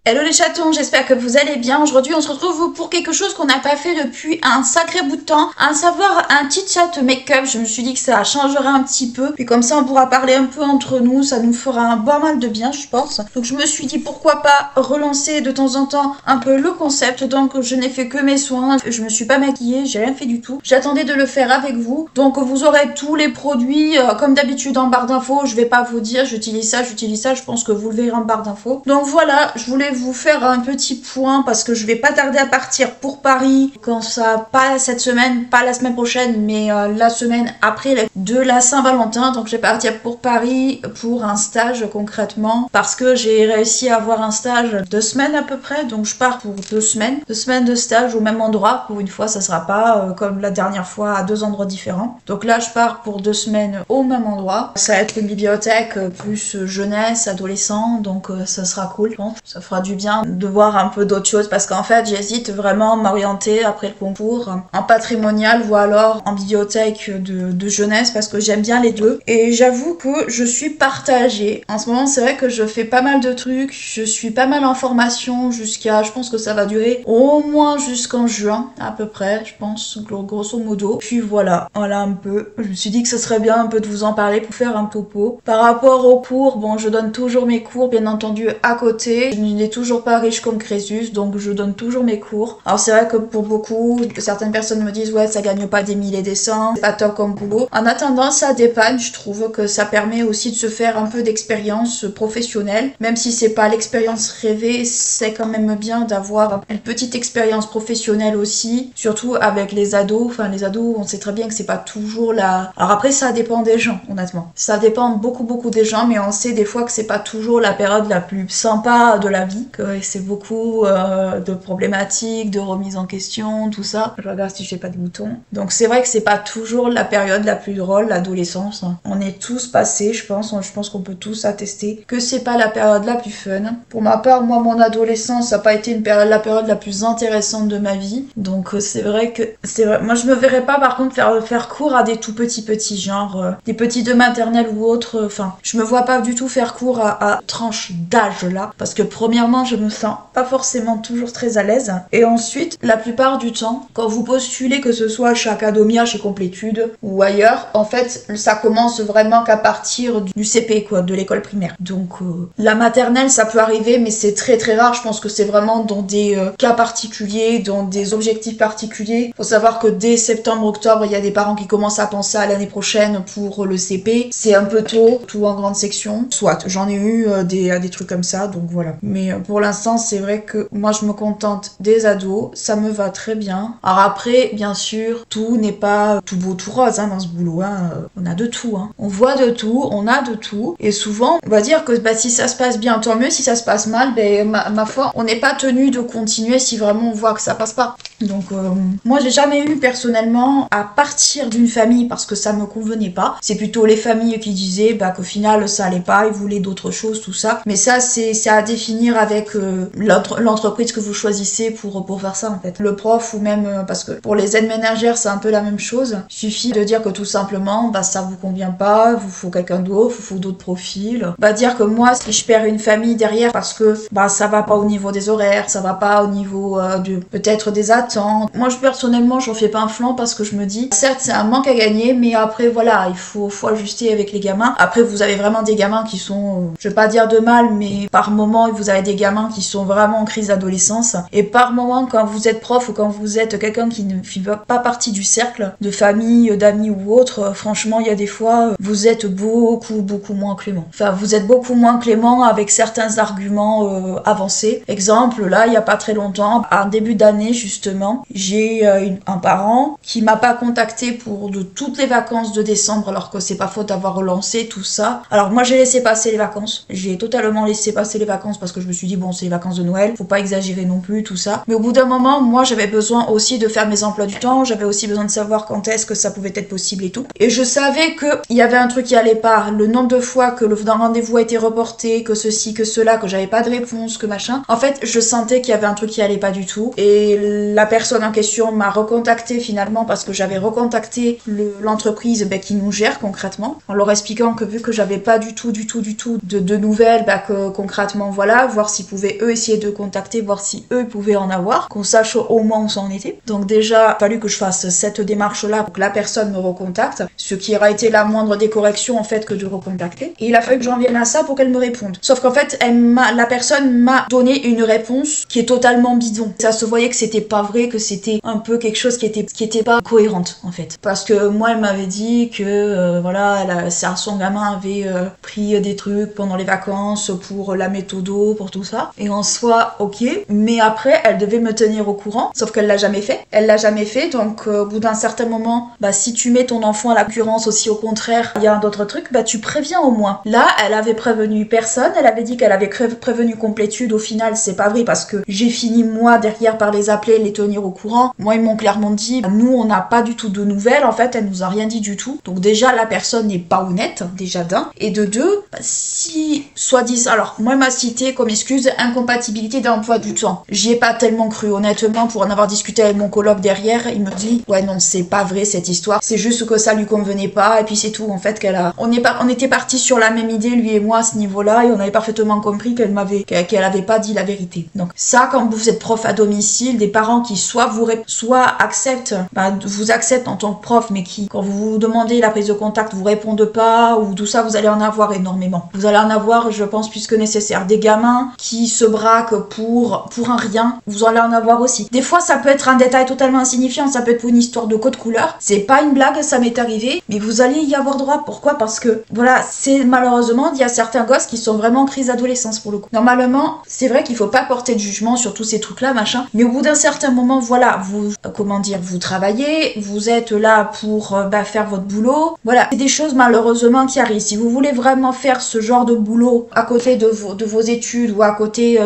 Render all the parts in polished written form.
Hello les chatons, j'espère que vous allez bien. Aujourd'hui on se retrouve pour quelque chose qu'on n'a pas fait depuis un sacré bout de temps, à savoir un petit chat make-up. Je me suis dit que ça changerait un petit peu, puis comme ça on pourra parler un peu entre nous, ça nous fera un bon mal de bien je pense. Donc je me suis dit pourquoi pas relancer de temps en temps un peu le concept. Donc je n'ai fait que mes soins, je me suis pas maquillée, j'ai rien fait du tout. J'attendais de le faire avec vous, donc vous aurez tous les produits comme d'habitude en barre d'infos. Je vais pas vous dire j'utilise ça, je pense que vous le verrez en barre d'infos. Donc voilà, je voulais vous faire un petit point parce que je vais pas tarder à partir pour Paris quand ça, pas cette semaine, pas la semaine prochaine, mais la semaine après de la Saint-Valentin. Donc je vais partir pour Paris pour un stage concrètement parce que j'ai réussi à avoir un stage 2 semaines à peu près. Donc je pars pour 2 semaines de stage au même endroit. Pour une fois ça sera pas comme la dernière fois à 2 endroits différents. Donc là je pars pour 2 semaines au même endroit. Ça va être une bibliothèque plus jeunesse, adolescent, donc ça sera cool. Bon, ça fera du bien de voir un peu d'autres choses parce qu'en fait j'hésite vraiment à m'orienter après le concours en patrimonial ou alors en bibliothèque de jeunesse parce que j'aime bien les deux et j'avoue que je suis partagée. En ce moment c'est vrai que je fais pas mal de trucs, je suis pas mal en formation jusqu'à, je pense que ça va durer au moins jusqu'en juin à peu près, je pense grosso modo. Puis voilà un peu, je me suis dit que ce serait bien un peu de vous en parler pour faire un topo. Par rapport aux cours, bon je donne toujours mes cours bien entendu à côté, je n'ai toujours pas riche comme Crésus, donc je donne toujours mes cours. Alors c'est vrai que pour beaucoup, certaines personnes me disent ouais ça gagne pas des milliers et des cents, c'est pas top comme boulot. En attendant ça dépanne, je trouve que ça permet aussi de se faire un peu d'expérience professionnelle, même si c'est pas l'expérience rêvée, c'est quand même bien d'avoir une petite expérience professionnelle aussi, surtout avec les ados. Enfin les ados on sait très bien que c'est pas toujours la... Alors après ça dépend des gens honnêtement, ça dépend beaucoup des gens, mais on sait des fois que c'est pas toujours la période la plus sympa de la vie, que c'est beaucoup de problématiques, de remise en question, tout ça. Je regarde si je fais pas de boutons. Donc c'est vrai que c'est pas toujours la période la plus drôle, l'adolescence. On est tous passés, je pense qu'on peut tous attester que c'est pas la période la plus fun. Pour ma part, moi mon adolescence ça a pas été la période la plus intéressante de ma vie. Donc c'est vrai que moi je me verrais pas par contre faire cours à des tout petits genre des petits de maternelle ou autre. Enfin, je me vois pas du tout faire cours à tranche d'âge là parce que premièrement je me sens pas forcément toujours très à l'aise et ensuite la plupart du temps quand vous postulez, que ce soit chez Academia, chez Complétude ou ailleurs, en fait ça commence vraiment qu'à partir du CP quoi, de l'école primaire. Donc la maternelle ça peut arriver mais c'est très rare. Je pense que c'est vraiment dans des cas particuliers, dans des objectifs particuliers. Faut savoir que dès septembre-octobre il y a des parents qui commencent à penser à l'année prochaine pour le CP. C'est un peu tôt, tout en grande section. Soit j'en ai eu des trucs comme ça, donc voilà. Mais pour l'instant c'est vrai que moi je me contente des ados, ça me va très bien. Alors après bien sûr tout n'est pas tout beau tout rose dans ce boulot, on a de tout, on voit de tout, on a de tout et souvent on va dire que si ça se passe bien tant mieux, si ça se passe mal ma foi on n'est pas tenu de continuer si vraiment on voit que ça passe pas. Donc moi j'ai jamais eu personnellement à partir d'une famille parce que ça me convenait pas. C'est plutôt les familles qui disaient qu'au final ça allait pas, ils voulaient d'autres choses, tout ça. Mais ça c'est à définir avec l'entreprise que vous choisissez pour faire ça en fait. Le prof ou même parce que pour les aides ménagères c'est un peu la même chose. Il suffit de dire que tout simplement ça vous convient pas, vous faut quelqu'un d'autre, vous faut d'autres profils. Dire que moi si je perds une famille derrière parce que ça va pas au niveau des horaires, ça va pas au niveau peut-être des attentes. Moi personnellement j'en fais pas un flanc parce que je me dis certes c'est un manque à gagner mais après voilà il faut ajuster avec les gamins. Après vous avez vraiment des gamins qui sont je vais pas dire de mal mais par moment vous avez des gamins qui sont vraiment en crise d'adolescence et par moment quand vous êtes prof ou quand vous êtes quelqu'un qui ne fait pas partie du cercle de famille, d'amis ou autre, franchement il y a des fois vous êtes beaucoup moins clément. Enfin vous êtes beaucoup moins clément avec certains arguments avancés. Exemple là il y a pas très longtemps, en début d'année justement, j'ai un parent qui m'a pas contacté pour de toutes les vacances de décembre alors que c'est pas faute d'avoir relancé tout ça. Alors moi j'ai laissé passer les vacances, j'ai totalement laissé passer les vacances parce que je me suis dit bon c'est les vacances de Noël, faut pas exagérer non plus tout ça. Mais au bout d'un moment moi j'avais besoin aussi de faire mes emplois du temps, j'avais aussi besoin de savoir quand est-ce que ça pouvait être possible et tout. Et je savais que il y avait un truc qui allait pas, le nombre de fois que le rendez-vous a été reporté, que ceci, que cela, que j'avais pas de réponse, que machin. En fait je sentais qu'il y avait un truc qui allait pas du tout et la personne en question m'a recontacté finalement parce que j'avais recontacté l'entreprise qui nous gère concrètement, en leur expliquant que vu que j'avais pas du tout de nouvelles, que concrètement voilà, voir s'ils pouvaient eux essayer de contacter, voir si eux pouvaient en avoir, qu'on sache au moins où ça en était. Donc déjà, il a fallu que je fasse cette démarche-là pour que la personne me recontacte, ce qui aurait été la moindre des corrections en fait que de recontacter. Et il a fallu que j'en vienne à ça pour qu'elle me réponde. Sauf qu'en fait, la personne m'a donné une réponse qui est totalement bidon. Ça se voyait que c'était pas vrai, que c'était un peu quelque chose qui était pas cohérente en fait. Parce que moi, elle m'avait dit que voilà, son gamin avait pris des trucs pendant les vacances pour la méthodo, pour tout ça. Et en soi, ok. Mais après, elle devait me tenir au courant. Sauf qu'elle l'a jamais fait. Elle l'a jamais fait. Donc, au bout d'un certain moment, si tu mets ton enfant à la concurrence aussi, au contraire, il y a d'autres trucs, tu préviens au moins. Là, elle avait prévenu personne. Elle avait dit qu'elle avait prévenu Complétude. Au final, c'est pas vrai parce que j'ai fini moi derrière par les appeler, les tenir au courant. Moi, ils m'ont clairement dit, nous, on n'a pas du tout de nouvelles. En fait, elle nous a rien dit du tout. Donc déjà, la personne n'est pas honnête, déjà d'un. Et de deux, si soi-disant, alors moi, elle m'a cité comme excuse incompatibilité d'emploi du temps. J'y ai pas tellement cru, honnêtement, pour en avoir discuté avec mon coloc derrière, il me dit, ouais non, c'est pas vrai cette histoire. C'est juste que ça lui convenait pas et puis c'est tout. En fait, on était partis sur la même idée, lui et moi, à ce niveau-là, et on avait parfaitement compris qu'elle avait pas dit la vérité. Donc ça, quand vous êtes prof à domicile, des parents qui soit acceptent, vous acceptent en tant que prof, mais qui, quand vous vous demandez la prise de contact, vous répondent pas, ou tout ça, vous allez en avoir énormément. Vous allez en avoir, je pense, plus que nécessaire. Des gamins qui se braquent pour un rien, vous allez en avoir aussi. Des fois, ça peut être un détail totalement insignifiant, ça peut être pour une histoire de code couleur. C'est pas une blague, ça m'est arrivé, mais vous allez y avoir droit. Pourquoi? Parce que, voilà, c'est malheureusement, il y a certains gosses qui sont vraiment en crise d'adolescence pour le coup. Normalement, c'est vrai qu'il faut pas porter de jugement sur tous ces trucs-là, machin, mais au bout d'un certain moment, voilà, vous travaillez, vous êtes là pour faire votre boulot. Voilà, c'est des choses malheureusement qui arrivent. Si vous voulez vraiment faire ce genre de boulot à côté de vos études ou à côté,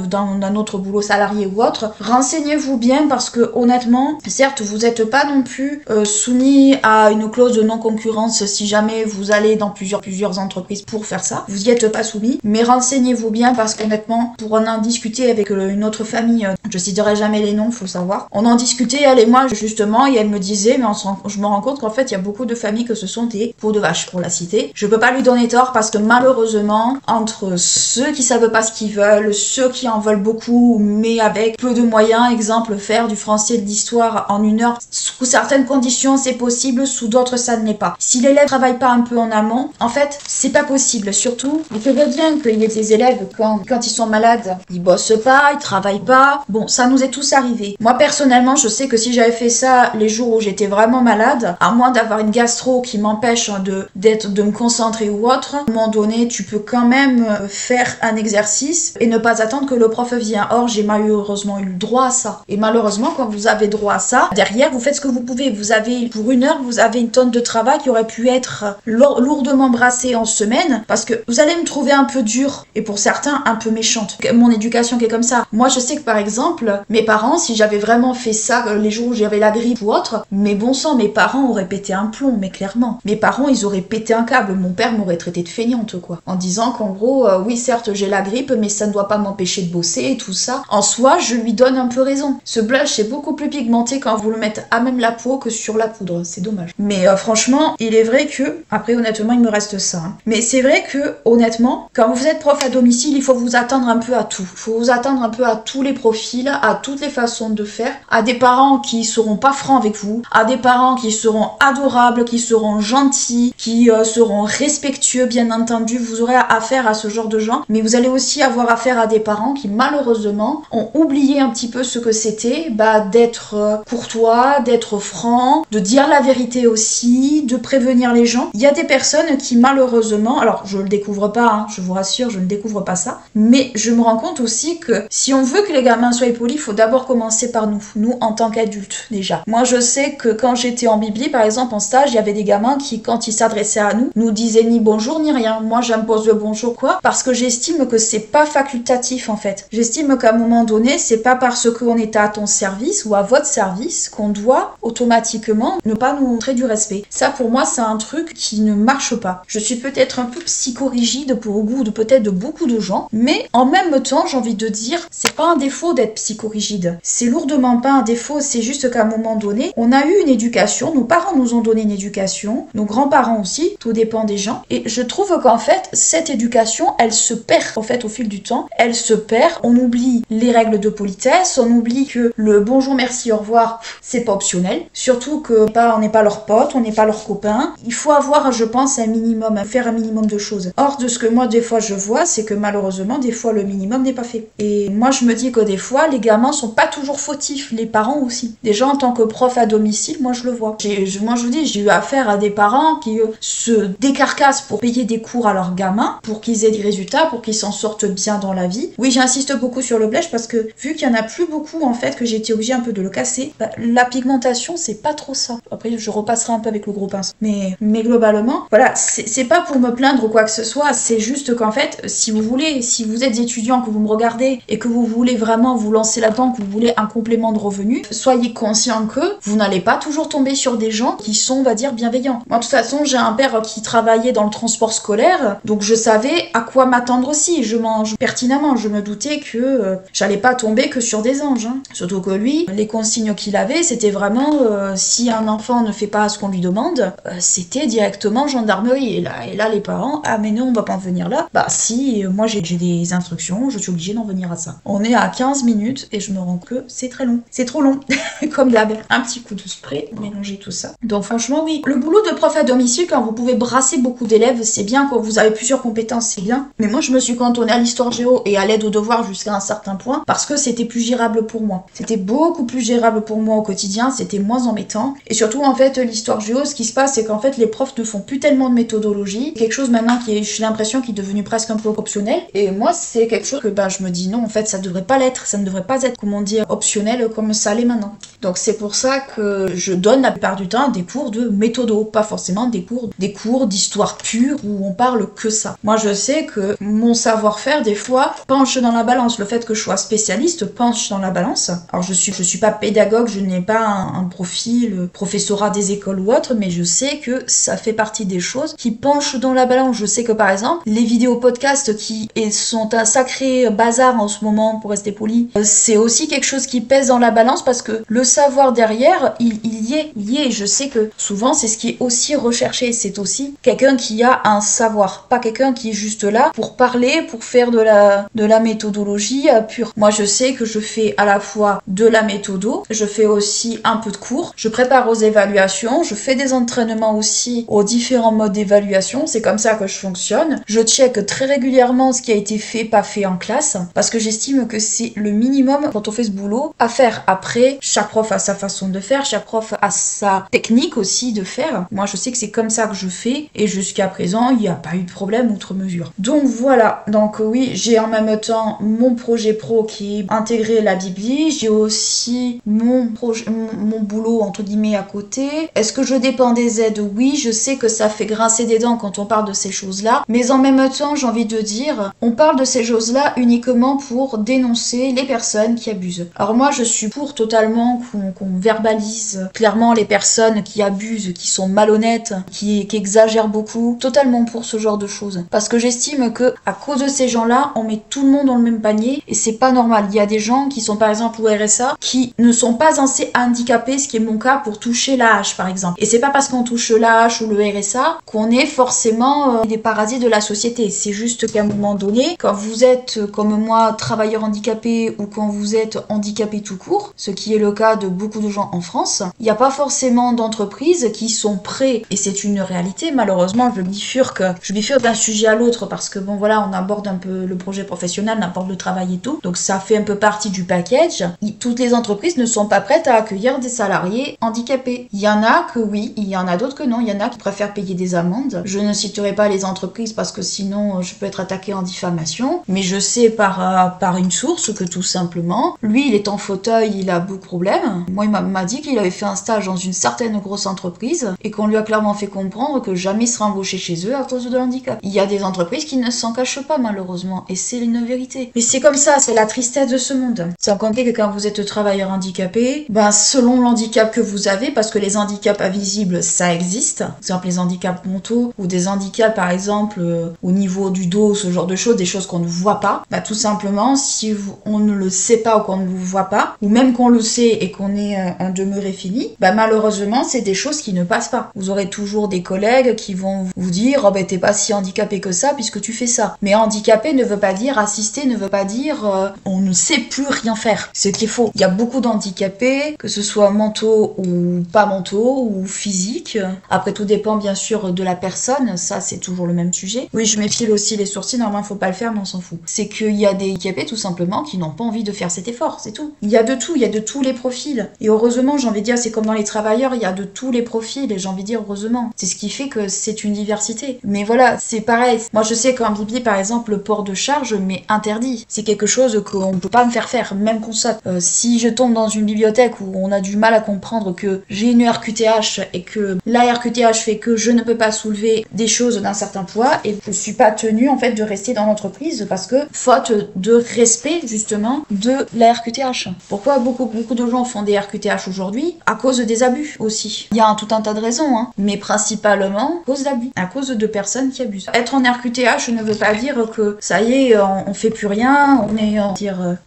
d'un autre boulot salarié ou autre, renseignez-vous bien parce que honnêtement, certes, vous n'êtes pas non plus soumis à une clause de non-concurrence si jamais vous allez dans plusieurs entreprises pour faire ça. Vous y êtes pas soumis, mais renseignez-vous bien parce qu'honnêtement, pour en discuter avec une autre famille, je citerai jamais les noms, faut savoir. On en discutait, elle et moi, justement, et elle me disait, mais je me rends compte qu'en fait, il y a beaucoup de familles que ce sont des peaux de vache, pour la citer. Je peux pas lui donner tort parce que malheureusement, entre ceux qui savent pas ce qu'ils veulent, ceux qui en veulent beaucoup, mais avec peu de moyens, exemple, faire du français et de l'histoire en 1 heure, sous certaines conditions, c'est possible, sous d'autres, ça ne l'est pas. Si l'élève travaille pas un peu en amont, en fait, c'est pas possible. Surtout, vous savez bien qu'il y a des élèves, quand ils sont malades, ils bossent pas, ils travaillent pas. Bon, ça nous est tous arrivé. Moi, personnellement, je sais que si j'avais fait ça les jours où j'étais vraiment malade, à moins d'avoir une gastro qui m'empêche de me concentrer ou autre, à un moment donné, tu peux quand même faire un exercice et ne pas attendre que le prof vienne. Or, j'ai malheureusement eu le droit à ça. Et malheureusement, quand vous avez droit à ça, derrière, vous faites ce que vous pouvez. Vous avez, pour 1 heure, vous avez une tonne de travail qui aurait pu être lourdement brassée en semaine, parce que vous allez me trouver un peu dure, et pour certains, un peu méchante. Mon éducation qui est comme ça. Moi, je sais que par exemple, mes parents, si j'avais vraiment fait ça les jours où j'avais la grippe ou autre, mais bon sang, mes parents auraient pété un plomb, mais clairement. Mes parents, ils auraient pété un câble. Mon père m'aurait traité de feignante, quoi. En disant qu'en gros, oui, certes, j'ai la grippe, mais ça ne doit pas m'empêcher de bosser et tout ça. En soi, je lui donne un peu raison. Ce blush est beaucoup plus pigmenté quand vous le mettez à même la peau que sur la poudre. C'est dommage. Mais franchement, il est vrai que, après, honnêtement, il me reste ça. Hein. Mais c'est vrai que, honnêtement, quand vous êtes prof à domicile, il faut vous attendre un peu à tout. Il faut vous attendre un peu à tous les profils, à toutes les façons de faire, à des parents qui seront pas francs avec vous, à des parents qui seront adorables, qui seront gentils, qui seront respectueux, bien entendu. Vous aurez affaire à ce genre de gens, mais vous allez aussi avoir affaire à des parents qui, malheureusement, ont oublié un petit peu ce que c'était, d'être courtois, d'être franc, de dire la vérité aussi, de prévenir les gens. Il y a des personnes qui, malheureusement, alors je le découvre pas, hein, je vous rassure, je ne découvre pas ça, mais je me rends compte aussi que si on veut que les gamins soient polis, il faut d'abord commencer par nous en tant qu'adultes déjà. Moi je sais que quand j'étais en Bibli, par exemple en stage, il y avait des gamins qui, quand ils s'adressaient à nous disaient ni bonjour ni rien. Moi j'impose le bonjour, quoi, parce que j'estime que c'est pas facultatif en fait. J'estime qu'à un moment donné, c'est pas parce qu'on est à ton service ou à votre service qu'on doit automatiquement ne pas nous montrer du respect. Ça pour moi c'est un truc qui ne marche pas. Je suis peut-être un peu psychorigide pour le goût de peut-être de beaucoup de gens, mais en même temps j'ai envie de dire, c'est pas un défaut d'être psychorigide. c'est lourdement peint. Un défaut, c'est juste qu'à un moment donné, on a eu une éducation, nos parents nous ont donné une éducation, nos grands-parents aussi, tout dépend des gens. Et je trouve qu'en fait, cette éducation, elle se perd en fait au fil du temps. Elle se perd, on oublie les règles de politesse, on oublie que le bonjour, merci, au revoir, c'est pas optionnel. Surtout que on n'est pas leur pote, on n'est pas leur copain. Il faut avoir, je pense, un minimum, faire un minimum de choses. Or, de ce que moi, des fois, je vois, c'est que malheureusement, des fois, le minimum n'est pas fait. Et moi, je me dis que des fois, les gamins sont pas toujours fautifs, les parents aussi. Déjà, en tant que prof à domicile, moi, je le vois. Moi, je vous dis, j'ai eu affaire à des parents qui se décarcassent pour payer des cours à leurs gamins, pour qu'ils aient des résultats, pour qu'ils s'en sortent bien dans la vie. Oui, j'insiste beaucoup sur le blèche parce que, vu qu'il y en a plus beaucoup, en fait, que j'ai été obligée un peu de le casser, la pigmentation, c'est pas trop ça. Après, je repasserai un peu avec le gros pinceau. Mais globalement, voilà, c'est pas pour me plaindre ou quoi que ce soit, c'est juste qu'en fait, si vous êtes étudiant, que vous me regardez et que vous voulez vraiment vous lancer là-dedans, que vous voulez un complément de revenu, soyez conscient que vous n'allez pas toujours tomber sur des gens qui sont, on va dire, bienveillants. Moi, de toute façon, j'ai un père qui travaillait dans le transport scolaire, donc je savais à quoi m'attendre aussi. Pertinemment, je me doutais que j'allais pas tomber que sur des anges. Hein. Surtout que lui, les consignes qu'il avait, c'était vraiment si un enfant ne fait pas ce qu'on lui demande, c'était directement gendarmerie. Et là, les parents, ah mais non, on va pas en venir là. Bah si, moi j'ai des instructions, je suis obligée d'en venir à ça. On est à 15 minutes et je me rends que c'est très long. C'est trop long, comme d'hab. Un petit coup de spray, mélanger tout ça. Donc franchement, oui. Le boulot de prof à domicile, quand vous pouvez brasser beaucoup d'élèves, c'est bien. Quand vous avez plusieurs compétences, c'est bien. Mais moi, je me suis cantonnée à l'histoire géo et à l'aide aux devoirs jusqu'à un certain point parce que c'était plus gérable pour moi. C'était beaucoup plus gérable pour moi au quotidien, c'était moins embêtant. Et surtout, en fait, l'histoire géo, ce qui se passe, c'est qu'en fait, les profs ne font plus tellement de méthodologie. Quelque chose maintenant j'ai l'impression, qui est devenu presque un peu optionnel. Et moi, c'est quelque chose que je me dis non, en fait, ça devrait pas l'être. Ça ne devrait pas être, comment dire, optionnel comme ça l'est maintenant. Donc c'est pour ça que je donne la plupart du temps des cours de méthodo, pas forcément des cours d'histoire pure où on parle que ça. Moi, je sais que mon savoir-faire, des fois, penche dans la balance. Le fait que je sois spécialiste penche dans la balance. Alors, je suis pas pédagogue, je n'ai pas un profil professorat des écoles ou autre, mais je sais que ça fait partie des choses qui penchent dans la balance. Je sais que, par exemple, les vidéos podcasts qui sont un sacré bazar en ce moment, pour rester poli, c'est aussi quelque chose qui pèse dans la balance parce que le savoir derrière, il y est. Et je sais que souvent, c'est ce qui est aussi recherché. C'est aussi quelqu'un qui a un savoir, pas quelqu'un qui est juste là pour parler, pour faire de la méthodologie pure. Moi, je sais que je fais à la fois de la méthodo, je fais aussi un peu de cours, je prépare aux évaluations, je fais des entraînements aussi aux différents modes d'évaluation. C'est comme ça que je fonctionne. Je check très régulièrement ce qui a été fait, pas fait en classe, parce que j'estime que c'est le minimum quand on fait ce boulot à faire. Après, chaque prof a sa façon de faire, chaque prof a sa technique aussi de faire. Moi, je sais que c'est comme ça que je fais, et jusqu'à présent, il n'y a pas eu de problème outre mesure. Donc voilà. Donc oui, j'ai en même temps mon projet pro qui est intégrer la Bibli. J'ai aussi mon boulot entre guillemets à côté. Est-ce que je dépends des aides? Oui, je sais que ça fait grincer des dents quand on parle de ces choses-là, mais en même temps, j'ai envie de dire, on parle de ces choses-là uniquement pour dénoncer les personnes qui abusent. Alors moi, je suis pour totalement qu'on verbalise clairement les personnes qui abusent, qui sont malhonnêtes, qui exagèrent beaucoup, totalement pour ce genre de choses. Parce que j'estime que à cause de ces gens-là, on met tout le monde dans le même panier et c'est pas normal. Il y a des gens qui sont par exemple au RSA qui ne sont pas assez handicapés, ce qui est mon cas, pour toucher l'AH par exemple. Et c'est pas parce qu'on touche l'AH ou le RSA qu'on est forcément des parasites de la société. C'est juste qu'à un moment donné, quand vous êtes comme moi travailleur handicapé ou quand vous êtes handicapé tout court, ce qui est le cas de beaucoup de gens en France, il n'y a pas forcément d'entreprises qui sont prêtes, et c'est une réalité malheureusement. Je bifurque d'un sujet à l'autre parce que bon voilà, on aborde un peu le projet professionnel, on aborde le travail et tout, donc ça fait un peu partie du package. Toutes les entreprises ne sont pas prêtes à accueillir des salariés handicapés. Il y en a que oui, il y en a d'autres que non. Il y en a qui préfèrent payer des amendes. Je ne citerai pas les entreprises parce que sinon je peux être attaquée en diffamation, mais je sais par une source que tout simplement, lui il est en fauteuil, il a beaucoup de problèmes. Moi il m'a dit qu'il avait fait un stage dans une certaine grosse entreprise et qu'on lui a clairement fait comprendre que jamais il sera embauché chez eux à cause de handicap. Il y a des entreprises qui ne s'en cachent pas malheureusement, et c'est une vérité. Mais c'est comme ça, c'est la tristesse de ce monde. Sans compter que quand vous êtes travailleur handicapé, selon l'handicap que vous avez, parce que les handicaps invisibles, ça existe, par exemple les handicaps mentaux, ou des handicaps par exemple au niveau du dos, ce genre de choses, des choses qu'on ne voit pas, tout simplement, si on ne le sait pas ou qu'on ne vous voit pas, ou même qu'on le sait et qu'on est un demeuré fini, bah malheureusement c'est des choses qui ne passent pas. Vous aurez toujours des collègues qui vont vous dire oh ben t'es pas si handicapé que ça puisque tu fais ça. Mais handicapé ne veut pas dire assisté, ne veut pas dire on ne sait plus rien faire. Ce qui est faux. Il y a beaucoup d'handicapés, que ce soit mentaux ou pas mentaux ou physiques. Après tout dépend bien sûr de la personne, ça c'est toujours le même sujet. Oui, je m'effile aussi les sourcils, normalement faut pas le faire mais on s'en fout. C'est qu'il y a des handicapés tout simplement qui n'ont pas envie de faire cet effort, c'est tout. Il y a de tout, il y a de tous les profils. Et heureusement, j'ai envie de dire, c'est comme dans les travailleurs, il y a de tous les profils et j'ai envie de dire heureusement. C'est ce qui fait que c'est une diversité. Mais voilà, c'est pareil. Moi je sais qu'en Bibi par exemple, le port de charge m'est interdit. C'est quelque chose qu'on ne peut pas me faire faire, même qu'on saute. Si je tombe dans une bibliothèque où on a du mal à comprendre que j'ai une RQTH et que la RQTH fait que je ne peux pas soulever des choses d'un certain poids et je suis pas tenue en fait de rester dans l'entreprise parce que faute de respect justement de la RQTH. Pourquoi beaucoup de gens font des RQTH aujourd'hui? À cause des abus aussi. Il y a tout un tas de raisons, hein, mais principalement à cause d'abus, à cause de personnes qui abusent. Être en RQTH ne veut pas dire que ça y est, on fait plus rien, on est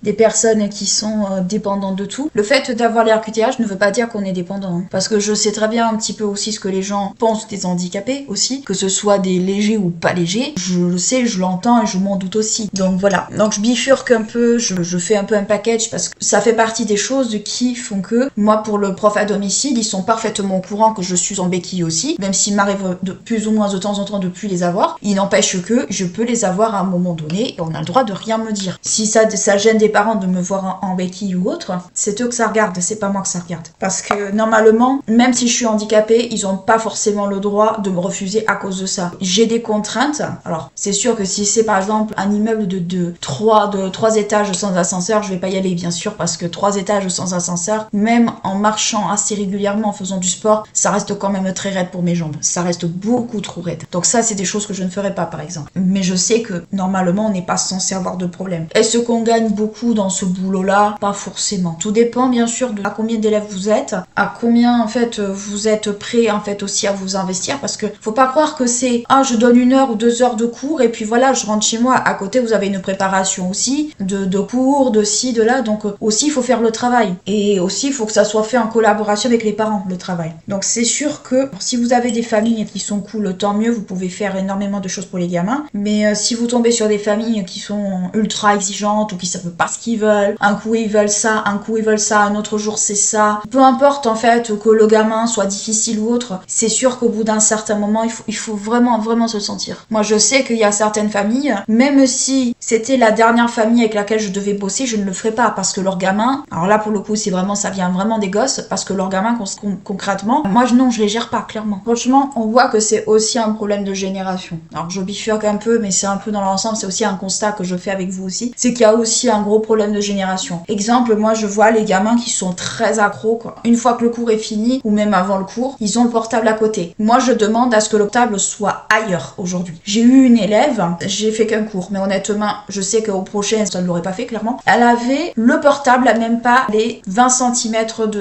des personnes qui sont dépendantes de tout. Le fait d'avoir les RQTH ne veut pas dire qu'on est dépendant, hein, parce que je sais très bien un petit peu aussi ce que les gens pensent des handicapés aussi, que ce soit des légers ou pas légers. Je le sais, je l'entends et je m'en doute aussi. Donc voilà. Donc je bifurque un peu, je fais un peu un package parce que ça fait partie des choses qui font que moi pour le prof à domicile, ils sont parfaitement au courant que je suis en béquille aussi, même s'il m'arrive de plus ou moins de temps en temps de plus les avoir. Il n'empêche que je peux les avoir à un moment donné et on a le droit de rien me dire. Si ça gêne des parents de me voir en béquille ou autre, c'est eux que ça regarde, c'est pas moi que ça regarde. Parce que normalement, même si je suis handicapée, ils ont pas forcément le droit de me refuser à cause de ça. J'ai des contraintes. Alors, c'est sûr que si c'est par exemple un immeuble de 3 étages sans ascenseur, je vais pas y aller bien sûr parce que 3 étages sans ascenseur, même en marchant assez régulièrement, en faisant du sport, ça reste quand même très raide pour mes jambes. Ça reste beaucoup trop raide. Donc ça, c'est des choses que je ne ferai pas par exemple. Mais je sais que normalement, on n'est pas censé avoir de problème. Est-ce qu'on gagne beaucoup dans ce boulot-là? Pas forcément. Tout dépend bien sûr de à combien d'élèves vous êtes, à combien en fait vous êtes prêt en fait aussi à vous investir parce que faut pas croire que c'est je donne 1 heure ou 2 heures de cours et puis voilà, je rentre chez moi. À côté, vous avez une préparation aussi de cours, de ci, de là. Donc aussi, il faut faire le travail. Et aussi, il faut que ça soit fait en collaboration avec les parents, le travail. Donc c'est sûr que si vous avez des familles qui sont cool, tant mieux, vous pouvez faire énormément de choses pour les gamins. Mais si vous tombez sur des familles qui sont ultra exigeantes ou qui savent pas ce qu'ils veulent, un coup ils veulent ça, un coup ils veulent ça, un autre jour c'est ça. Peu importe en fait que le gamin soit difficile ou autre, c'est sûr qu'au bout d'un certain moment, il faut vraiment se sentir. Moi je sais qu'il y a certaines familles, même si c'était la dernière famille avec laquelle je devais bosser, je ne le ferais pas parce que leur gamin, alors là pour le coup c'est vraiment, ça vient vraiment des gosses, parce que leur gamin concrètement, moi non, je les gère pas clairement. Franchement, on voit que c'est aussi un problème de génération. Alors je bifurque un peu, mais c'est un peu dans l'ensemble, c'est aussi un constat que je fais avec vous aussi, c'est qu'il y a aussi un gros problème de génération. Exemple, moi je vois les gamins qui sont très accros, quoi. Une fois que le cours est fini, ou même avant le cours, ils ont le portable à côté. Moi je demande à ce que le portable soit ailleurs aujourd'hui. J'ai eu une élève, j'ai fait qu'un cours, mais honnêtement, je sais qu'au prochain, ça ne l'aurait pas fait clairement. Elle avait le portable à même pas les 20 cm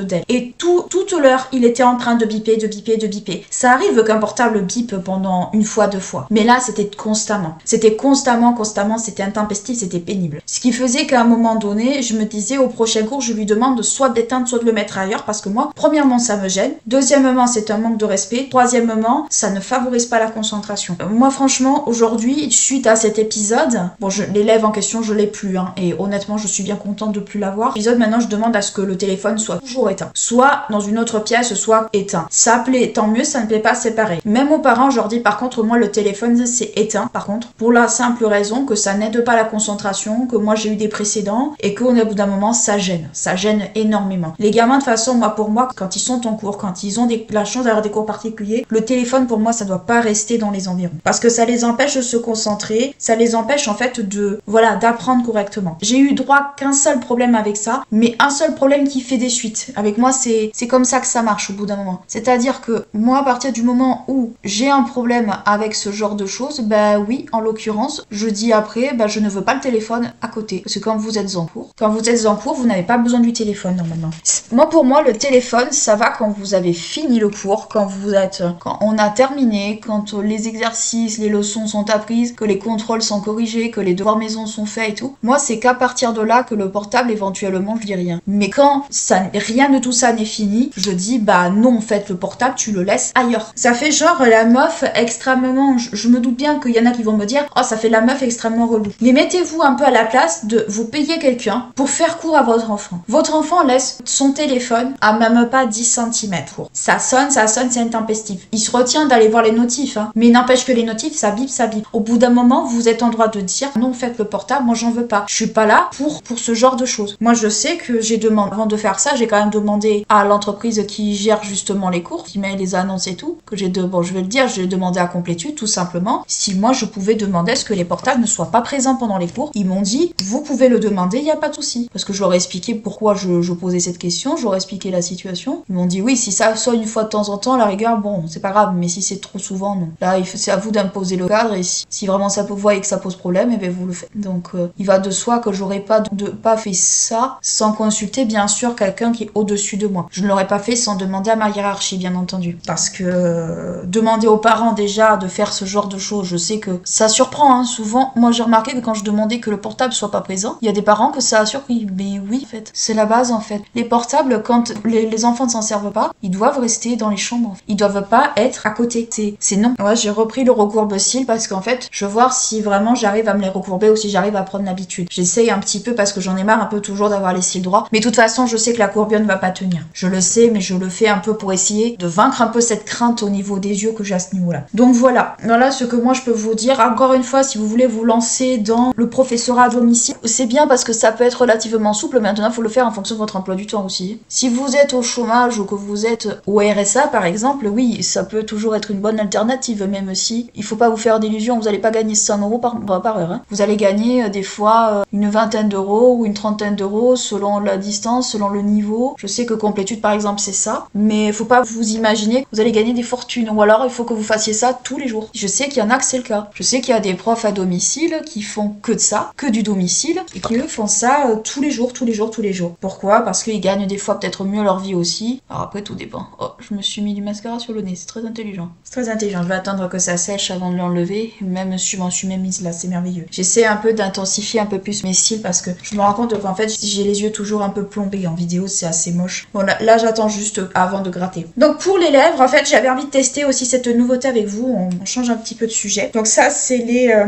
d'elle. Et toute l'heure, il était en train de biper, de biper, de biper. Ça arrive qu'un portable bipe pendant 1 fois, 2 fois. Mais là, c'était constamment. C'était constamment, c'était intempestif, c'était pénible. Ce qui faisait qu'à un moment donné, je me disais au prochain cours, je lui demande soit d'éteindre, soit de le mettre ailleurs, parce que moi, premièrement, ça me gêne. Deuxièmement, c'est un manque de respect. Troisièmement, ça ne favorise pas la concentration. Moi, franchement, aujourd'hui, suite à cet épisode, bon, l'élève en question, je l'ai plus, hein, et honnêtement, je suis bien contente de plus l'avoir. L'épisode, maintenant, je demande à ce que le téléphone soit toujours éteint. Soit dans une autre pièce, soit éteint. Ça plaît, tant mieux, ça ne plaît pas, c'est pareil. Même aux parents, je leur dis, par contre, moi, le téléphone, c'est éteint, par contre, pour la simple raison que ça n'aide pas la concentration, que moi, j'ai eu des précédents, et qu'au bout d'un moment, ça gêne énormément. Les gamins, de toute façon, pour moi, quand ils sont en cours, quand ils ont la chance d'avoir des cours particuliers, le téléphone, pour moi, ça doit pas rester dans les environs. Parce que ça les empêche de se concentrer, ça les empêche, en fait, d'apprendre correctement. J'ai eu droit qu'un seul problème avec ça, mais un seul problème qui fait des suites. Avec moi, c'est comme ça que ça marche au bout d'un moment. C'est-à-dire que moi, à partir du moment où j'ai un problème avec ce genre de choses, bah oui, en l'occurrence, je dis après, bah je ne veux pas le téléphone à côté. Parce que quand vous êtes en cours, vous n'avez pas besoin du téléphone normalement. Moi, pour moi, le téléphone, ça va quand vous avez fini le cours, quand on a terminé, quand les exercices, les leçons sont apprises, que les contrôles sont corrigés, que les devoirs maison sont faits et tout. Moi, c'est qu'à partir de là que le portable portable, éventuellement je dis rien. Mais quand rien de tout ça n'est fini, je dis bah non, en fait le portable tu le laisses ailleurs. Ça fait genre la meuf extrêmement, je me doute bien qu'il y en a qui vont me dire oh ça fait la meuf extrêmement relou. Mais mettez-vous un peu à la place de vous payer quelqu'un pour faire court à votre enfant. Votre enfant laisse son téléphone à même pas 10 cm. Ça sonne, c'est intempestif. Il se retient d'aller voir les notifs, hein. Mais n'empêche que les notifs, ça bip, ça bip. Au bout d'un moment, vous êtes en droit de dire non, faites le portable, moi j'en veux pas. Je suis pas là pour ce genre de choses. Moi je sais que j'ai demandé, avant de faire ça, j'ai quand même demandé à l'entreprise qui gère justement les cours, qui met les annonces et tout, que je vais le dire, j'ai demandé à Complétude tout simplement si moi je pouvais demander à ce que les portables ne soient pas présents pendant les cours. Ils m'ont dit vous pouvez le demander, il n'y a pas de souci. Parce que je leur ai expliqué pourquoi je posais cette question, je leur ai expliqué la situation. Ils m'ont dit oui, si ça soit une fois de temps en temps, à la rigueur, bon, c'est pas grave, mais si c'est trop souvent, non. Là, c'est à vous d'imposer le cadre et si vraiment ça vous voyez que ça pose problème, et bien vous le faites. Donc il va de soi que j'aurais pas fait ça sans consulter bien sûr quelqu'un qui est au-dessus de moi. Je ne l'aurais pas fait sans demander à ma hiérarchie, bien entendu. Parce que demander aux parents déjà de faire ce genre de choses, je sais que ça surprend, hein. Souvent, moi j'ai remarqué que quand je demandais que le portable soit pas présent, il y a des parents que ça a surpris. Mais oui, en fait, c'est la base en fait. Les portables, quand les enfants ne s'en servent pas, ils doivent rester dans les chambres. Ils doivent pas être à côté. C'est non. Ouais, j'ai repris le recourbe-cils parce qu'en fait, je veux voir si vraiment j'arrive à me les recourber ou si j'arrive à prendre l'habitude. J'essaye un petit peu parce que j'en ai marre un peu toujours d'avoir les cils droits. Mais de toute façon, je sais que la courbure ne va pas tenir. Je le sais, mais je le fais un peu pour essayer de vaincre un peu cette crainte au niveau des yeux que j'ai à ce niveau-là. Donc voilà ce que moi je peux vous dire. Encore une fois, si vous voulez vous lancer dans le professorat à domicile, c'est bien parce que ça peut être relativement souple. Maintenant, il faut le faire en fonction de votre emploi du temps aussi. Si vous êtes au chômage ou que vous êtes au RSA par exemple, oui, ça peut toujours être une bonne alternative, même si il faut pas vous faire d'illusions, vous n'allez pas gagner 100 € par heure. Hein. Vous allez gagner des fois une vingtaine d'euros ou une trentaine d'euros selon la distance, selon le niveau. Je sais que Complétude par exemple c'est ça, mais il faut pas vous imaginer que vous allez gagner des fortunes, ou alors il faut que vous fassiez ça tous les jours. Je sais qu'il y en a que c'est le cas. Je sais qu'il y a des profs à domicile qui font que de ça, que du domicile, et qui eux font ça tous les jours. Pourquoi? Parce qu'ils gagnent des fois peut-être mieux leur vie aussi. Alors après tout dépend. Oh, je me suis mis du mascara sur le nez, c'est très intelligent. C'est très intelligent, je vais attendre que ça sèche avant de l'enlever. Même je m'en suis même mise là, c'est merveilleux. J'essaie un peu d'intensifier un peu plus mes cils parce que je me rends compte qu'en fait j'ai les yeux toujours un peu plombés. En vidéo c'est assez moche. Bon là j'attends juste avant de gratter. Donc pour les lèvres, en fait j'avais envie de tester aussi cette nouveauté avec vous. On change un petit peu de sujet. Donc ça c'est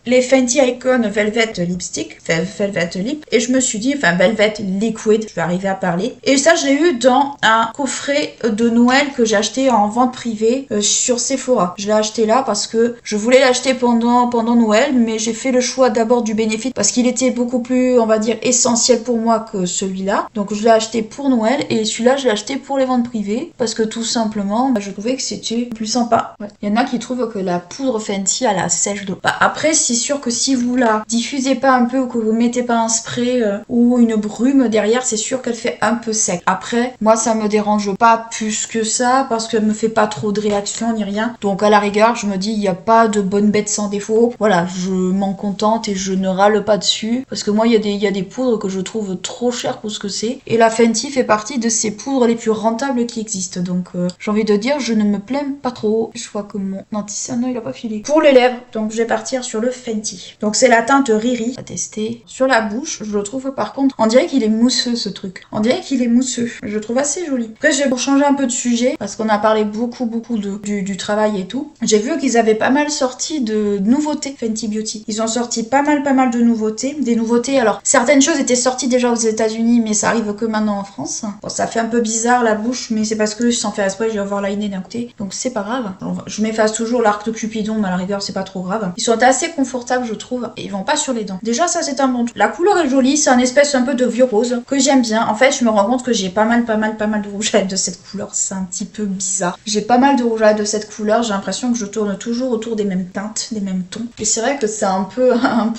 les Fenty Icon Velvet Lipstick. Velvet Lip. Et je me suis dit, enfin Velvet Liquid, je vais arriver à parler. Et ça je l'ai eu dans un coffret de Noël que j'ai acheté en vente privée sur Sephora. Je l'ai acheté là parce que je voulais l'acheter pendant Noël, mais j'ai fait le choix d'abord du bénéfice parce qu'il était beaucoup plus, on va dire, essentiel pour moi que celui-là. Donc je l'ai acheté pour Noël et celui-là je l'ai acheté pour les ventes privées parce que tout simplement je trouvais que c'était plus sympa. Ouais. Il y en a qui trouvent que la poudre Fenty a la sèche d'eau. Bah, après c'est sûr que si vous la diffusez pas un peu ou que vous mettez pas un spray ou une brume derrière, c'est sûr qu'elle fait un peu sec. Après moi ça me dérange pas plus que ça parce qu'elle me fait pas trop de réaction ni rien. Donc à la rigueur je me dis il n'y a pas de bonne bête sans défaut. Voilà, je m'en contente et je ne râle pas dessus parce que moi il y a des poudres que je trouve trop chères pour ce que c'est. Et la Fenty fait partie de ces poudres les plus rentables qui existent. Donc j'ai envie de dire je ne me plains pas trop. Je vois que mon anti-cerne il a pas filé. Pour les lèvres, donc je vais partir sur le Fenty. Donc c'est la teinte Riri. On va tester. Sur la bouche, je le trouve par contre, on dirait qu'il est mousseux ce truc. On dirait qu'il est mousseux. Je le trouve assez joli. Après je vais pour changer un peu de sujet parce qu'on a parlé beaucoup du travail et tout. J'ai vu qu'ils avaient pas mal sorti de nouveautés Fenty Beauty. Ils ont sorti pas mal de nouveautés. Des nouveautés, alors certaines choses étaient sorties déjà aux États-Unis mais ça arrive que maintenant en France. Bon, ça fait un peu bizarre la bouche mais c'est parce que sans faire exprès je vais avoir liné d'un côté. Donc c'est pas grave. Alors, je m'efface toujours l'arc de Cupidon mais à la rigueur c'est pas trop grave. Ils sont assez confortables je trouve et ils vont pas sur les dents. Déjà ça c'est un bon truc. La couleur est jolie, c'est un espèce un peu de vieux rose que j'aime bien. En fait je me rends compte que j'ai pas mal de rouge à lèvres de cette couleur. C'est un petit peu bizarre. J'ai pas mal de rouge à lèvres de cette couleur. J'ai l'impression que je tourne toujours autour des mêmes teintes, des mêmes tons. Et c'est vrai que c'est un peu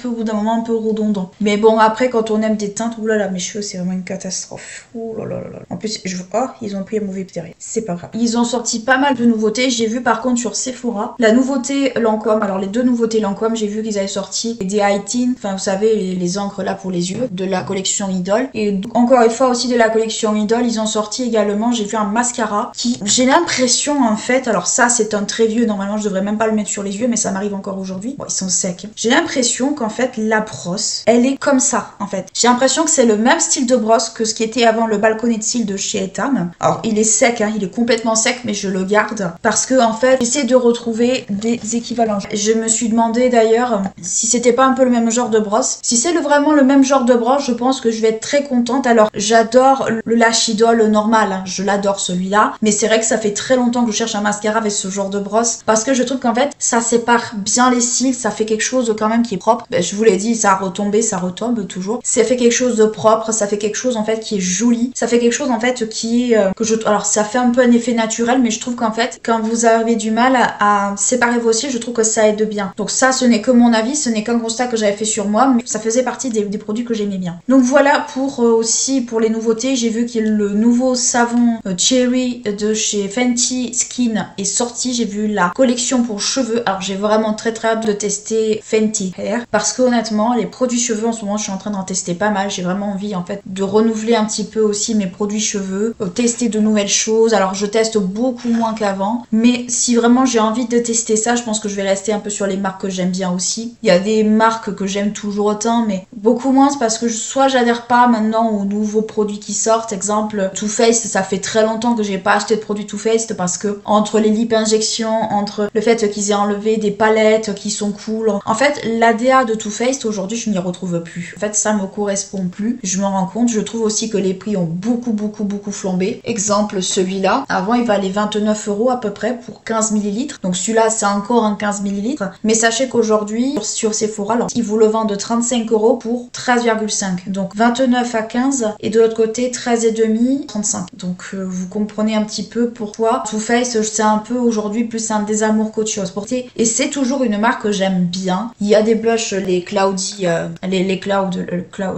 au bout d'un moment un peu redondant. Mais bon après quand on aime des teintes, oulala mes cheveux c'est vraiment une catastrophe. Oulala. En plus ils ont pris un mauvais derrière. C'est pas grave. Ils ont sorti pas mal de nouveautés. J'ai vu par contre sur Sephora la nouveauté Lancôme. Alors les deux nouveautés Lancôme, j'ai vu qu'ils avaient sorti des High-Tint, enfin vous savez les encres là pour les yeux de la collection Idol. Et encore une fois aussi de la collection Idol, ils ont sorti également, j'ai vu un mascara qui, j'ai l'impression en fait, alors ça c'est un très vieux, normalement je devrais même pas le mettre sur les yeux mais ça m'arrive encore aujourd'hui. Bon ils sont secs. J'ai l'impression qu'en fait la brosse, elle est comme ça en fait. J'ai l'impression que c'est le même style de brosse que ce qui était avant le balconnet de cils de chez Etam. Alors il est sec, hein, il est complètement sec, mais je le garde parce que en fait j'essaie de retrouver des équivalents. Je me suis demandé d'ailleurs si c'était pas un peu le même genre de brosse. Si c'est vraiment le même genre de brosse, je pense que je vais être très contente. Alors j'adore le Lash Idol normal, hein, je l'adore celui-là, mais c'est vrai que ça fait très longtemps que je cherche un mascara avec ce genre de brosse parce que je trouve qu'en fait ça sépare bien les cils, ça fait quelque chose quand même qui est propre. Ben, je vous l'ai dit, ça a retombé, ça retombe toujours. Ça fait quelque chose de propre, ça fait quelque chose en fait qui est joli, ça fait quelque chose en fait qui est alors ça fait un peu un effet naturel, mais je trouve qu'en fait quand vous avez du mal à séparer vos cils, je trouve que ça aide bien. Donc ça, ce n'est que mon avis, ce n'est qu'un constat que j'avais fait sur moi, mais ça faisait partie des produits que j'aimais bien. Donc voilà pour aussi pour les nouveautés. J'ai vu que le nouveau savon Cherry de chez Fenty Skin est sorti. J'ai vu la collection pour cheveux. Alors j'ai vraiment très hâte de tester Fenty Hair parce que honnêtement les produits cheveux en ce moment je suis en train d'en tester pas mal. J'ai vraiment envie en fait de renouveler un petit peu aussi mes produits cheveux, tester de nouvelles choses. Alors je teste beaucoup moins qu'avant, mais si vraiment j'ai envie de tester ça, je pense que je vais rester un peu sur les marques que j'aime bien aussi. Il y a des marques que j'aime toujours autant, mais beaucoup moins parce que soit j'adhère pas maintenant aux nouveaux produits qui sortent. Exemple Too Faced, ça fait très longtemps que j'ai pas acheté de produits Too Faced parce que entre les lip injections, entre le fait qu'ils aient enlevé des palettes qui sont cool, en fait l'ADA de Too Faced aujourd'hui je n'y retrouve plus. En fait ça me correspond plus, je me rends compte. Je trouve aussi que les prix ont beaucoup flambé. Exemple celui-là, avant il valait 29 € à peu près pour 15 ml, donc celui-là c'est encore un 15 ml, mais sachez qu'aujourd'hui sur Sephora, alors, ils vous le vendent 35 € pour 13,5, donc 29 à 15 et de l'autre côté 13,5 35. Donc vous comprenez un petit peu pourquoi Too Faced c'est un peu aujourd'hui plus un désamour qu'autre chose. Et c'est toujours une marque que j'aime bien. Il y a des blushs, les Cloudy, les Cloud,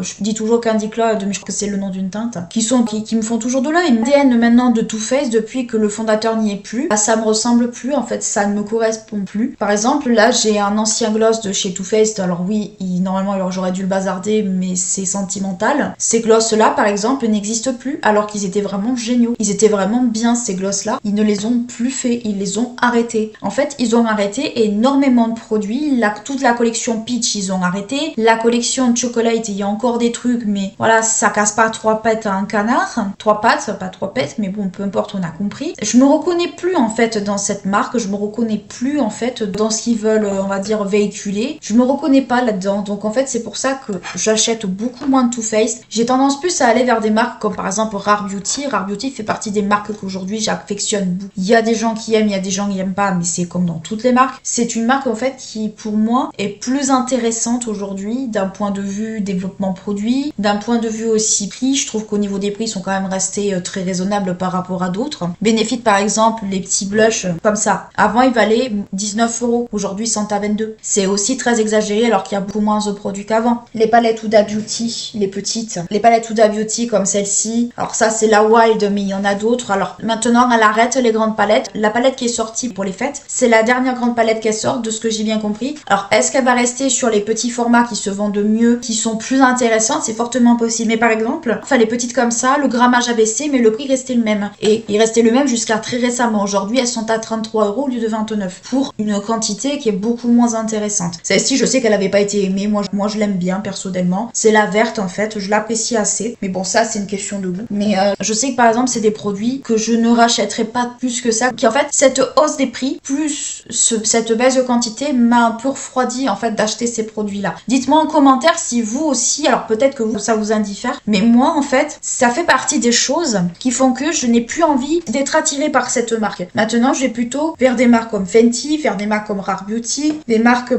je dis toujours Candy Cloud, mais je crois que c'est le nom d'une teinte, qui me font toujours de l'œil. l'ADN maintenant de Too Faced depuis que le fondateur n'y est plus, ça me ressemble plus, en fait ça ne me correspond plus. Par exemple là j'ai un ancien gloss de chez Too Faced, alors oui normalement alors j'aurais dû le bazarder mais c'est sentimental. Ces gloss là par exemple n'existent plus alors qu'ils étaient vraiment géniaux, ils étaient vraiment bien ces gloss là, ils ne les ont plus fait, ils les ont arrêtés. En fait ils ont arrêté énormément de produits, toute la collection Peach ils ont arrêté, la collection Chocolate il y a encore des trucs mais voilà ça casse pas 3 pattes à un canard, 3 pattes, pas 3 pattes mais bon peu importe on a compris. Je me reconnais plus en fait dans cette marque, je me reconnais plus en fait dans ce qu'ils veulent on va dire véhiculer, je me reconnais pas là-dedans, donc en fait c'est pour ça que j'achète beaucoup moins de Too Faced. J'ai tendance plus à aller vers des marques comme par exemple Rare Beauty. Rare Beauty fait partie des marques qu'aujourd'hui j'affectionne beaucoup. Il y a des gens qui aiment, il y a des gens qui aiment pas, mais c'est comme dans toutes les marques. C'est une marque en fait qui pour moi est plus intéressante aujourd'hui d'un point de vue développement produit, d'un point de vue aussi prix. Je trouve qu'au niveau des prix ils sont quand même restés très raisonnables par rapport à d'autres. Benefit par exemple, les petits blushs comme ça, avant ils valaient 19 €, aujourd'hui ils sont à 22. C'est aussi très exagéré alors qu'il y a beaucoup moins de produits qu'avant. Les palettes Huda Beauty, les petites, les palettes Huda Beauty comme celle-ci, alors ça c'est la Wild mais il y en a d'autres. Alors maintenant elle arrête les grandes palettes. La palette qui est sortie pour les fêtes, c'est la dernière grande palette qu'elle sort de ce que j'ai bien compris. Alors est-ce qu'elle va rester sur les petits formats qui se vendent mieux, qui sont plus intéressantes? C'est fortement possible. Mais par exemple, enfin les petites comme ça, le grammage a baissé mais le prix restait le même. Et il restait le même jusqu'à très récemment. Aujourd'hui elles sont à 33 € au lieu de 29 pour une quantité qui est beaucoup moins intéressante. Celle-ci je sais qu'elle avait pas été aimée, moi je l'aime bien personnellement. C'est la verte en fait, je l'apprécie assez. Mais bon ça c'est une question de goût. Mais je sais que par exemple c'est des produits que je ne rachèterai pas plus que ça. Qui en fait cette hausse des prix plus cette baisse de quantité m'a un peu refroidi en fait d'acheter ces produits là. Dites-moi en commentaire si vous aussi, alors peut-être que vous, ça vous indiffère, mais moi en fait ça fait partie des choses qui font que je n'ai plus envie d'être attirée par cette marque. Maintenant je vais plutôt vers des marques comme Fenty, vers des marques comme Rare Beauty, des marques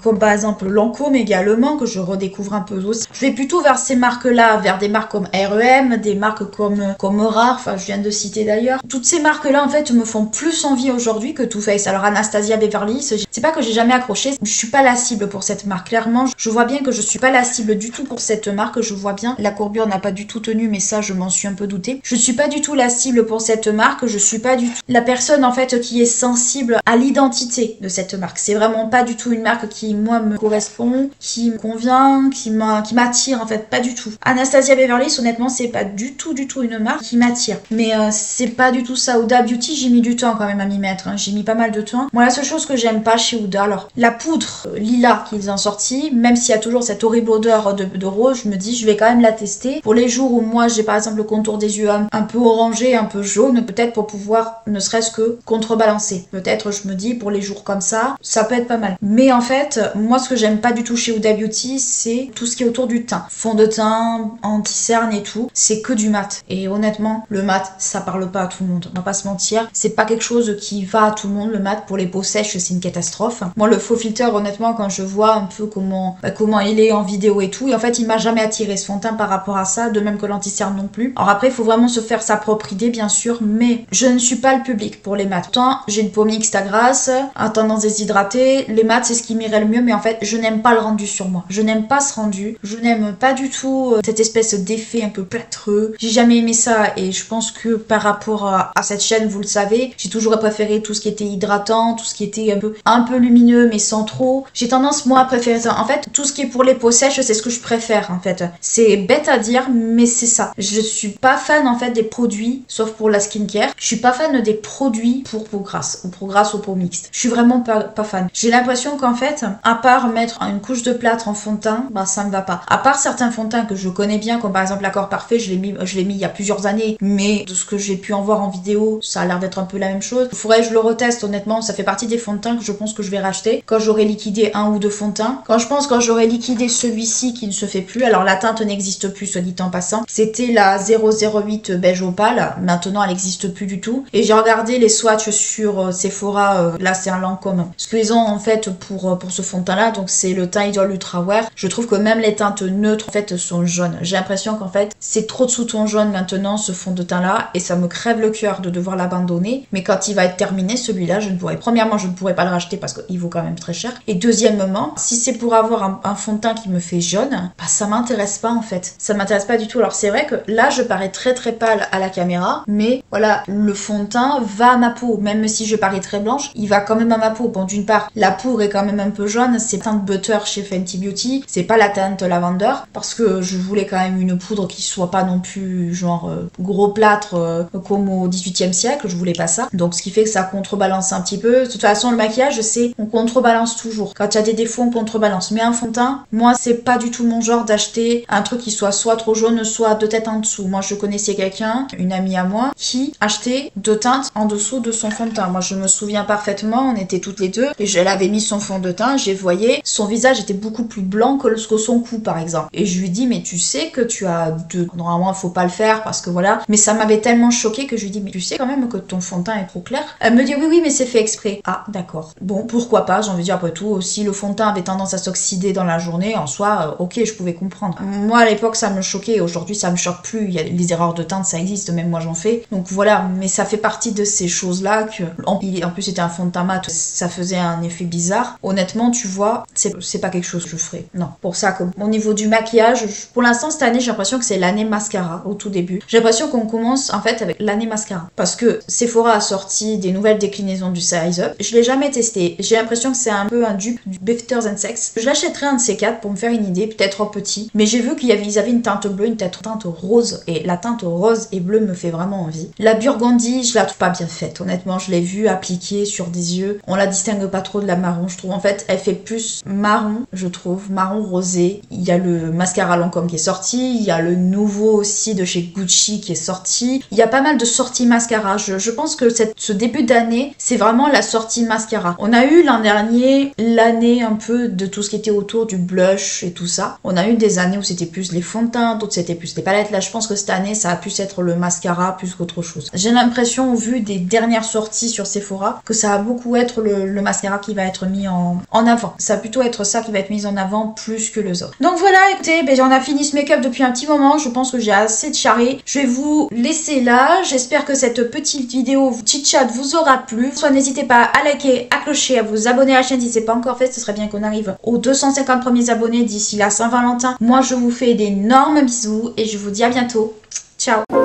comme par exemple Lancôme également que je redécouvre un peu aussi. Je vais plutôt vers ces marques là, vers des marques comme R.E.M, des marques comme Rare, enfin je viens de citer d'ailleurs. Toutes ces marques là en fait me font plus envie aujourd'hui que Too Faced. Alors Anastasia Beverly Hills, c'est pas que j'ai jamais accroché, je suis pas la cible pour cette marque. Clairement je vois bien que je suis pas la cible du tout pour cette marque, je vois bien la courbure n'a pas du tout tenu mais ça je m'en suis un peu douté. Je suis pas du tout la cible pour cette marque, je suis pas du tout la personne en fait qui est sensible à l'identité de cette marque. C'est vraiment pas du tout une marque qui moi me correspond, qui me convient, qui m'attire en fait, pas du tout. Anastasia Beverly Hills honnêtement c'est pas du tout une marque qui m'attire. Mais c'est pas du tout ça. Huda Beauty j'ai mis du temps quand même à m'y mettre, hein. J'ai mis pas mal de temps. Moi la seule chose que j'aime pas chez Huda, alors la poudre lilas qu'ils ont sorti, même s'il y a toujours cette horrible odeur de rose, me dis je vais quand même la tester pour les jours où moi j'ai par exemple le contour des yeux un peu orangé, un peu jaune, peut-être pour pouvoir ne serait-ce que contrebalancer. Peut-être je me dis pour les jours comme ça peut être pas mal. Mais en fait, moi ce que j'aime pas du tout chez Huda Beauty, c'est tout ce qui est autour du teint. Fond de teint, anti-cerne et tout, c'est que du mat. Et honnêtement, le mat, ça parle pas à tout le monde. On va pas se mentir, c'est pas quelque chose qui va à tout le monde. Le mat pour les peaux sèches, c'est une catastrophe. Moi le faux filter, honnêtement, quand je vois un peu comment il est en vidéo et tout, et en fait il m'a jamais attiré ce fond de teint par rapport à ça, de même que l'anti-cerne non plus. Alors après il faut vraiment se faire sa propre idée bien sûr, mais je ne suis pas le public pour les mats. Pourtant j'ai une peau mixte à grasse, à tendance déshydratée, les mats c'est ce qui m'irait le mieux, mais en fait je n'aime pas le rendu sur moi. Je n'aime pas ce rendu, je n'aime pas du tout cette espèce d'effet un peu plâtreux. J'ai jamais aimé ça et je pense que par rapport à cette chaîne, vous le savez, j'ai toujours préféré tout ce qui était hydratant, tout ce qui était un peu lumineux mais sans trop. J'ai tendance moi à préférer ça. En fait, tout ce qui est pour les peaux sèches, c'est ce que je préfère en fait. C'est bête à dire, mais c'est ça. Je suis pas fan en fait des produits, sauf pour la skincare. Je suis pas fan des produits pour peau grasse ou peau mixte. Je suis vraiment pas fan. J'ai l'impression qu'en fait, à part mettre une couche de plâtre en fond de teint, bah ça me va pas. À part certains fonds de teint que je connais bien, comme par exemple l'Accord Parfait, je l'ai mis il y a plusieurs années, mais de ce que j'ai pu en voir en vidéo, ça a l'air d'être un peu la même chose. Il faudrait que je le reteste honnêtement, ça fait partie des fonds de teint que je pense que je vais racheter quand j'aurai liquidé un ou deux fonds de teint. Quand j'aurai liquidé celui-ci qui ne se fait plus, alors la teinte n'existe plus, soit dit en passant, c'était la 008 beige opale, maintenant elle n'existe plus du tout. Et j'ai regardé les swatchs sur Sephora, là c'est un Lancôme. Ce qu'ils ont en fait pour ce fond de teint là, donc c'est le teint Idol Ultra Wear. Je trouve que même les teintes neutres en fait sont jaunes. J'ai l'impression qu'en fait c'est trop de sous-ton jaune maintenant ce fond de teint là, et ça me crève le cœur de devoir l'abandonner. Mais quand il va être terminé celui-là, premièrement je ne pourrai pas le racheter parce qu'il vaut quand même très cher, et deuxièmement si c'est pour avoir un fond de teint qui me fait jaune, bah ça m'intéresse pas en fait, ça m'intéresse pas du tout. Alors c'est vrai que là je parais très très pâle à la caméra, mais voilà, le fond de teint va à ma peau, même si je parais très blanche, il va quand même à ma peau. Bon, d'une part la poudre est quand même un peu jaune, c'est teinte butter chez Fenty Beauty, c'est pas la teinte lavender, parce que je voulais quand même une poudre qui soit pas non plus genre gros plâtre comme au 18e siècle, je voulais pas ça, donc ce qui fait que ça contrebalance un petit peu. De toute façon le maquillage c'est on contrebalance toujours, quand il y a des défauts on contrebalance, mais un fond de teint, moi c'est pas du tout mon genre d'acheter un truc qui soit trop jaune, soit deux têtes en dessous. Moi je connaissais quelqu'un, une amie à moi, qui achetait deux teintes en dessous de son fond de teint. Moi je me souviens parfaitement, on était toutes les deux et elle avait mis son fond de teint, j'ai voyé son visage était beaucoup plus blanc que son cou par exemple, et je lui dis mais tu sais que tu as deux, normalement il faut pas le faire parce que voilà, mais ça m'avait tellement choqué que je lui dis mais tu sais quand même que ton fond de teint est trop clair. Elle me dit oui mais c'est fait exprès. Ah d'accord, bon pourquoi pas, j'ai envie de dire après tout, si le fond de teint avait tendance à s'oxyder dans la journée en soi, ok je pouvais comprendre. Moi à l'époque ça me choquait, aujourd'hui ça me choque plus, il y a les erreurs de teinte ça existe, même moi j'en fais, donc voilà, mais ça fait partie de ces choses là que en plus c'était un fond de teint mat, ça faisait un effet bizarre. Honnêtement tu vois, c'est pas quelque chose que je ferais, non. Pour ça que au niveau du maquillage, pour l'instant cette année j'ai l'impression que c'est l'année mascara au tout début. J'ai l'impression qu'on commence en fait avec l'année mascara, parce que Sephora a sorti des nouvelles déclinaisons du Size Up, je l'ai jamais testé, j'ai l'impression que c'est un peu un dupe du Better Than Sex. Je l'achèterai un de ces quatre pour me faire une idée, peut-être en petit, mais j'ai vu qu'ils avaient une teinte bleue, une teinte rose, et la teinte rose et bleue me fait vraiment envie. La burgundy, je la trouve pas bien faite, honnêtement, je l'ai vue appliquée sur des yeux, on la distingue pas trop de la marron, je trouve. En fait, elle fait plus marron, je trouve, marron rosé. Il y a le mascara Lancôme qui est sorti, il y a le nouveau aussi de chez Gucci qui est sorti. Il y a pas mal de sorties mascara. Je pense que ce début d'année, c'est vraiment la sortie mascara. On a eu l'an dernier l'année un peu de tout ce qui était autour du blush et tout ça. On a eu des années où c'était plus les fonds de teint, d'autres c'était plus les palettes. Là, je pense que cette année, ça a pu être le mascara plus qu'autre chose. J'ai l'impression, au vu des dernières sorties sur Sephora, que ça va beaucoup être le mascara qui va être mis en avant. Ça va plutôt être ça qui va être mis en avant plus que les autres. Donc voilà, écoutez, j'en ai fini ce make-up depuis un petit moment. Je pense que j'ai assez de charré. Je vais vous laisser là. J'espère que cette petite vidéo chit-chat vous aura plu. Soit n'hésitez pas à liker, à clocher, à vous abonner à la chaîne si c'est pas encore fait. Ce serait bien qu'on arrive aux 250 premiers abonnés d'ici la Saint-Valentin. Moi, je vous fais d'énormes bisous et je vous dis à bientôt. Ciao!